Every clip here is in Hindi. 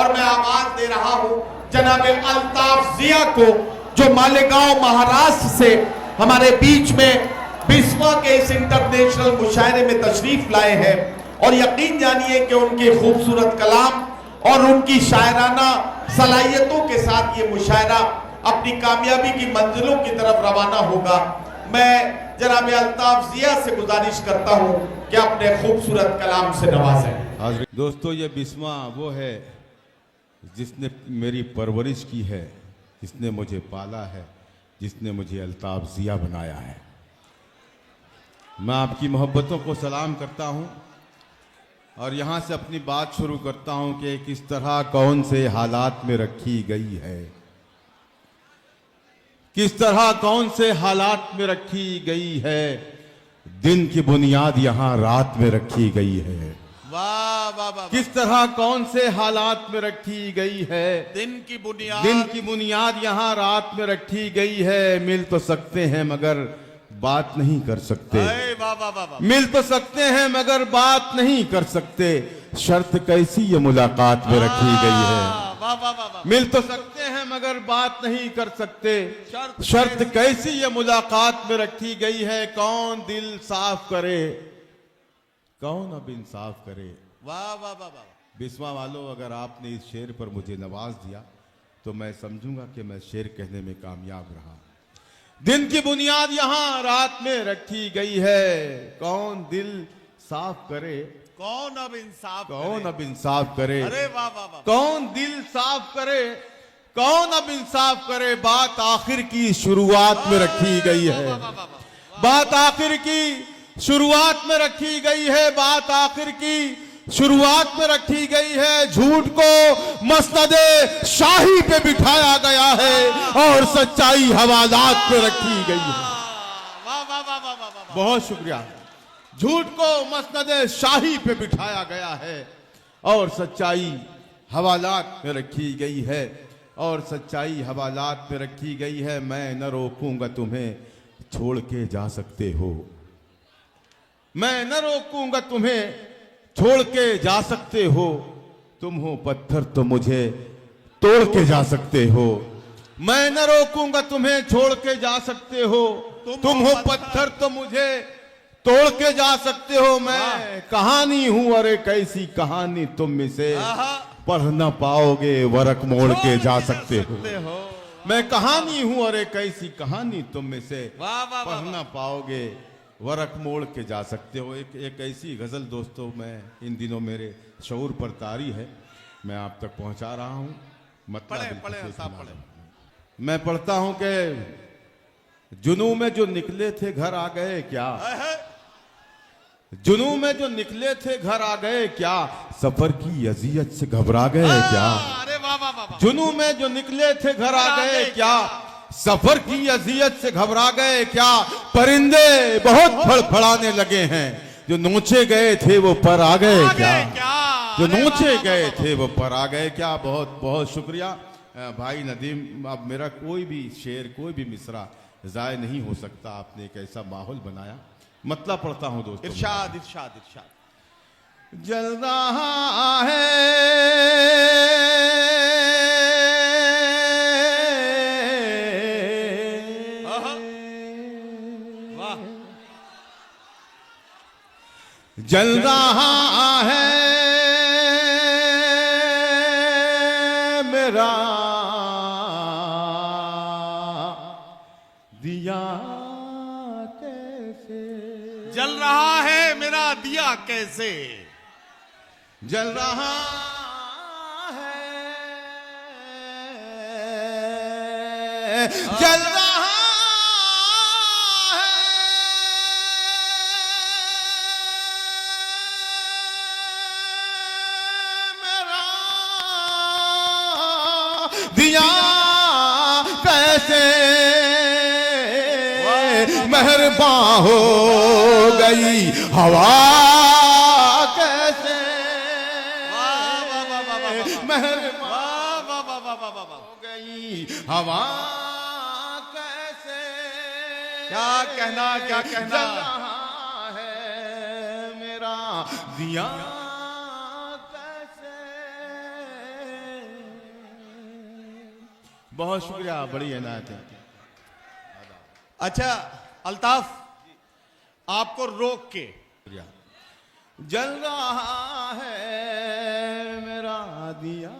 और मैं आवाज दे रहा हूं जनाब अल्ताफ जिया को, जो मालेगांव महाराष्ट्र से हमारे बीच में बिस्वा के इस इंटरनेशनल मुशायरे में तशरीफ लाए हैं। और यकीन जानिए कि उनके खूबसूरत कलाम और उनकी शायराना सलाहियतों के साथ ये मुशायरा अपनी कामयाबी की मंजिलों की तरफ रवाना होगा। मैं जनाब अल्ताफ जिया से गुजारिश करता हूं कि अपने खूबसूरत कलाम से नवाजें। दोस्तों, ये बिस्वा वो है जिसने मेरी परवरिश की है, जिसने मुझे पाला है, जिसने मुझे अल्ताफ जिया बनाया है। मैं आपकी मोहब्बतों को सलाम करता हूं और यहाँ से अपनी बात शुरू करता हूं कि किस तरह कौन से हालात में रखी गई है, किस तरह कौन से हालात में रखी गई है। दिन की बुनियाद यहाँ रात में रखी गई है। वाह वाह वाह। किस तरह कौन से हालात में रखी गई है। दिन की बुनियाद यहाँ रात में रखी गई है। मिल तो सकते हैं मगर बात नहीं कर सकते। वाह वाह वाह। मिल तो सकते हैं मगर बात नहीं कर सकते। शर्त कैसी ये मुलाकात में रखी गई है। वाह वाह वाह। मिल तो सकते हैं मगर बात नहीं कर सकते। शर्त कैसी ये मुलाकात में रखी गई है। कौन दिल साफ करे, कौन अब इंसाफ करे। वाह वाह वाह वाह। बिस्वा वालों, अगर आपने इस शेर पर मुझे नवाज दिया तो मैं समझूंगा कि मैं शेर कहने में कामयाब रहा। दिन की बुनियाद यहाँ रात में रखी गई है। कौन दिल साफ करे, कौन अब इंसाफ कौन अब इंसाफ करे। अरे वाह वाह वाह। कौन दिल साफ करे, कौन अब इंसाफ करे। बात आखिर की शुरुआत में रखी गई है। बात आखिर की शुरुआत में रखी गई है। बात आखिर की शुरुआत में रखी गई है। झूठ को मसनदे शाही पे बिठाया गया है और सच्चाई हवालात पे रखी गई है। वाह वाह वाह वाह वाह। बहुत शुक्रिया। झूठ को मसनदे शाही पे बिठाया गया है और सच्चाई हवालात में रखी गई है। और सच्चाई हवालात में रखी गई है। मैं न रोकूंगा तुम्हें, छोड़ के जा सकते हो। मैं न रोकूंगा तुम्हें, छोड़ के जा सकते हो। तुम हो पत्थर तो मुझे तोड़ के जा सकते हो। मैं न रोकूंगा तुम्हें, छोड़ के जा सकते हो। तुम हो पत्थर तो मुझे तोड़ के जा सकते हो। मैं कहानी हूं, अरे कैसी कहानी तुम में से पढ़ न पाओगे, वरक मोड़ के जा सकते हो। मैं कहानी हूं, अरे कैसी कहानी तुम में से पढ़ न पाओगे, वरक मोड़ के जा सकते हो। एक ऐसी गजल दोस्तों, मैं इन दिनों मेरे शऊर पर तारी है, मैं आप तक पहुंचा रहा हूं। पढ़े। मैं पढ़ता हूं कि जुनू में जो निकले थे घर आ गए क्या। जुनू में जो निकले थे घर आ गए क्या। सफर की अजियत से घबरा गए क्या। अरे वाह वाह वाह। जुनू में जो निकले थे घर आ गए क्या। सफर की अजियत से घबरा गए क्या। परिंदे बहुत फड़फड़ाने लगे हैं, जो नोचे गए थे वो पर आ गए क्या। जो नोचे गए थे वो पर आ गए क्या। बहुत बहुत शुक्रिया भाई नदीम। अब मेरा कोई भी शेर, कोई भी मिसरा जाय नहीं हो सकता। आपने एक ऐसा माहौल बनाया। मतलब पढ़ता हूं दोस्तों। इरशाद इरशाद इरशाद। जल रहा है जल रहा है मेरा दिया कैसे। जल रहा है मेरा दिया कैसे। जल रहा है, जल रहा दिया कैसे। मेहरबान हो गई हवा कैसे। मेहरबान हो गई हवा कैसे। क्या कहना क्या कहना है मेरा दिया बहुत शुक्रिया, बड़ी इनायत है। अच्छा अल्ताफ, आपको रोक के जल रहा है मेरा दिया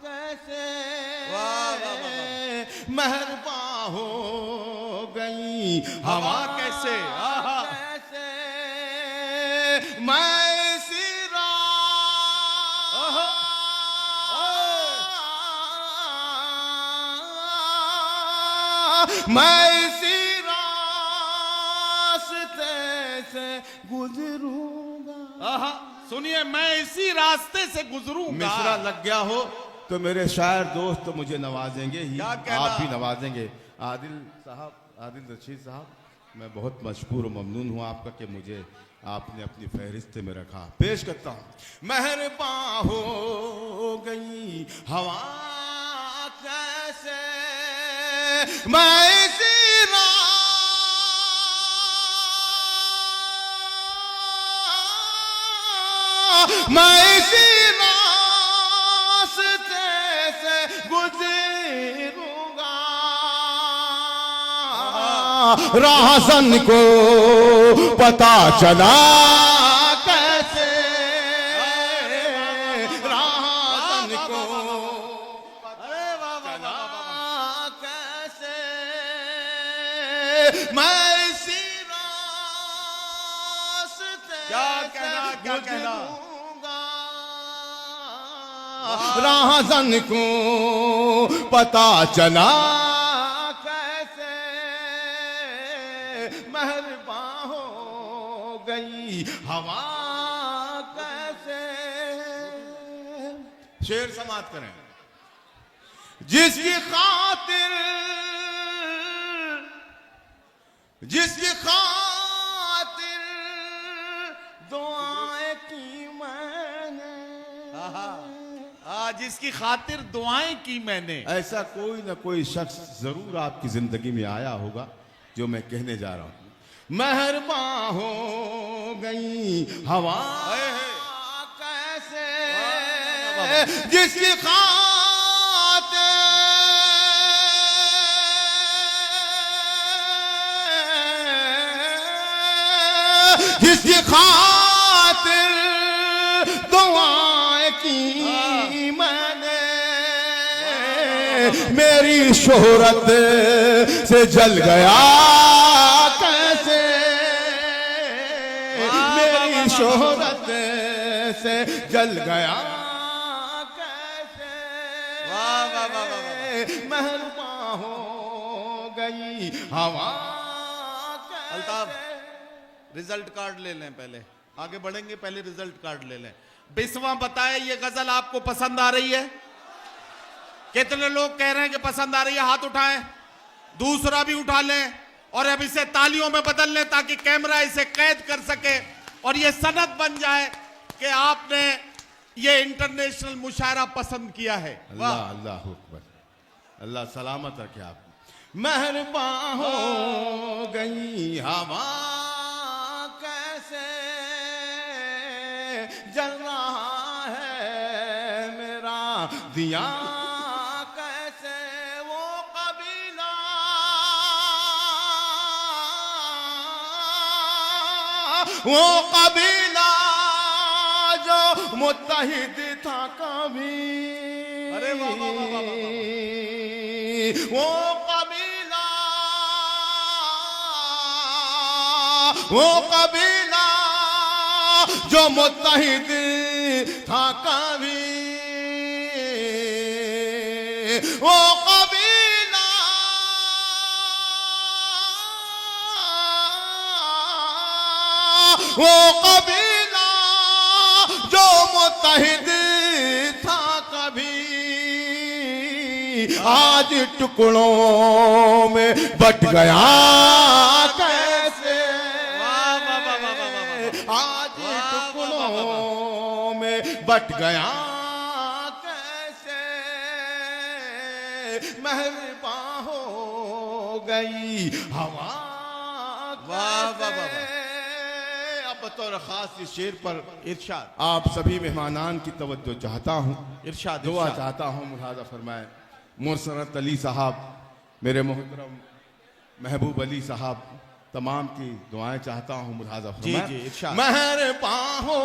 कैसे मेहरबान हो गई हवा कैसे कैसे मैं सिरा मैं इसी रास्ते से गुजरूंगा। सुनिए, मैं इसी रास्ते से गुजरूंगा। मिसरा लग गया हो तो मेरे शायर दोस्त तो मुझे नवाजेंगे ही, क्या कहना? आप भी नवाजेंगे। आदिल साहब, आदिल रशीद साहब, मैं बहुत मशकूर और ममनून हूँ आपका कि मुझे आपने अपनी फहरिस्त में रखा। पेश करता हूँ। मेहरबान हो गई हवा कैसे मैं इसी मैं इसी रास्ते से गुजरूंगा। राहसन को पता चला कैसे राहसन को चला कैसे मैं इसी रास्ते क्या कहना, क्या कहना? राहसन को पता चला कैसे मेहरबान हो गई हवा कैसे। शेर समाप्त करें। जिसकी खातिर दुआएं की मैंने, जिसकी खातिर दुआएं की मैंने, ऐसा कोई ना कोई शख्स जरूर आपकी जिंदगी में आया होगा जो मैं कहने जा रहा हूं। मेहरबान हो गई हवा कैसे जिसकी खातिर दुआएं की मैंने मेरी शोहरत से जल गया कैसे मेरी शोहरत से जल गया कैसे मेहरबान हो गई हवा। अल्ताफ, रिजल्ट कार्ड ले लें, पहले आगे बढ़ेंगे, पहले रिजल्ट कार्ड ले लें। बिस्वा बताए, ये गजल आपको पसंद आ रही है? कितने लोग कह रहे हैं कि पसंद आ रही है? हाथ उठाएं। दूसरा भी उठा लें और अब इसे तालियों में बदल लें ताकि कैमरा इसे कैद कर सके और ये सनद बन जाए कि आपने ये इंटरनेशनल मुशायरा पसंद किया है। अल्लाह अल्लाह अकबर, अल्लाह सलामत रखे आप। मेहरबान हो गई हवा कैसे जल रहा है मेरा दिया कैसे वो कबीला जो मुत्तहिद था कभी। अरे वाह वाह वाह वाह वाह। वो कबीला जो मुत्तहिद था कभी। वो कबीला जो मुत्तहिद था कभी आज टुकड़ों में बट गया कैसे। आज टुकड़ों में बट गया कैसे मेहरबान हो गई हवा कैसे। अब बतौर खास इस शेर पर इरशाद आप सभी मेहमानान की तवज्जो चाहता हूँ, इरशाद दुआ चाहता हूँ, मुलाजा फरमाएं। मुसरत अली साहब, मेरे मोहतरम महबूब अली साहब, तमाम की दुआएं चाहता हूँ। मुलाजा फरमाएं। जी, इरशाद। मेहरबां हो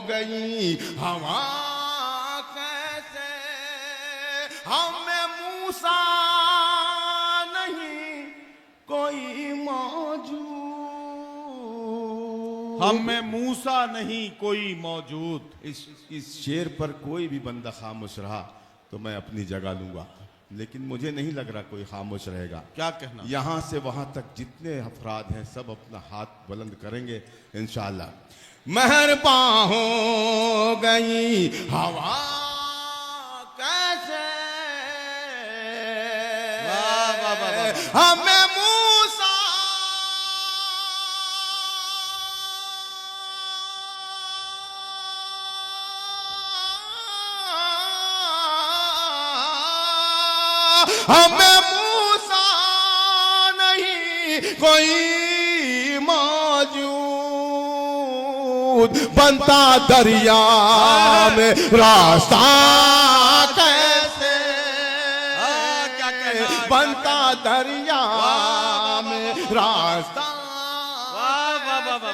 गई हवा कैसे, हमें मूसा नहीं कोई मौजूद, हम में मूसा नहीं कोई मौजूद। इस शेर पर कोई भी बंदा खामोश रहा तो मैं अपनी जगह लूंगा, लेकिन मुझे नहीं लग रहा कोई खामोश रहेगा। क्या कहना? यहां से वहां तक जितने अफराद हैं सब अपना हाथ बुलंद करेंगे इंशाअल्लाह। मेहरबां हो गई हवा कैसे, वाह, वाह, वाह, वाह, वाह। हमें मूसा हमें मूसा नहीं कोई मौजूद, बनता दरिया में रास्ता कैसे, क्या कहना? बनता दरिया में रास्ता वाह, वाह, वाह, वाह,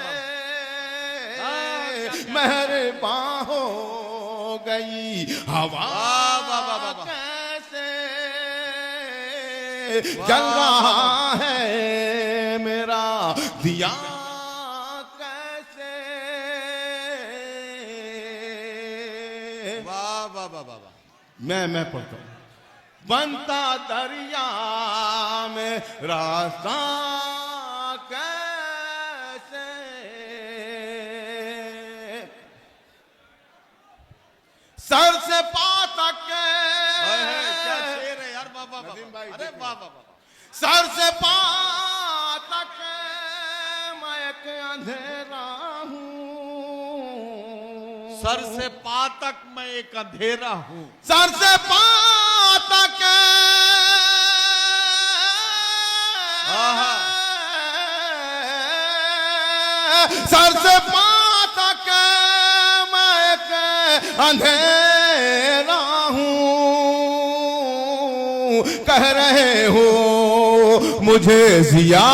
कैसे, मेहरबां हो गई हवा वाह, वाह, वाह, वाह, वाह। कैसे, जल रहा है मेरा दिया कैसे, वाह, वाह, वाह, वाह, वाह। मैं पढ़ता हूं। बनता दरिया में रास्ता कैसे, सर से पा तक, क्या शेर है यार। वाह, वाह, वाह, नदीम वाह। भाई, अरे वाह, वाह, वाह। सर से पा तक मैं एक अंधेरा हूँ, सर से पा तक मैं एक अंधेरा हूँ। सर से पा तक सर से पा तक मैं एक अंधेरा हूँ, कह रहे हो मुझे जिया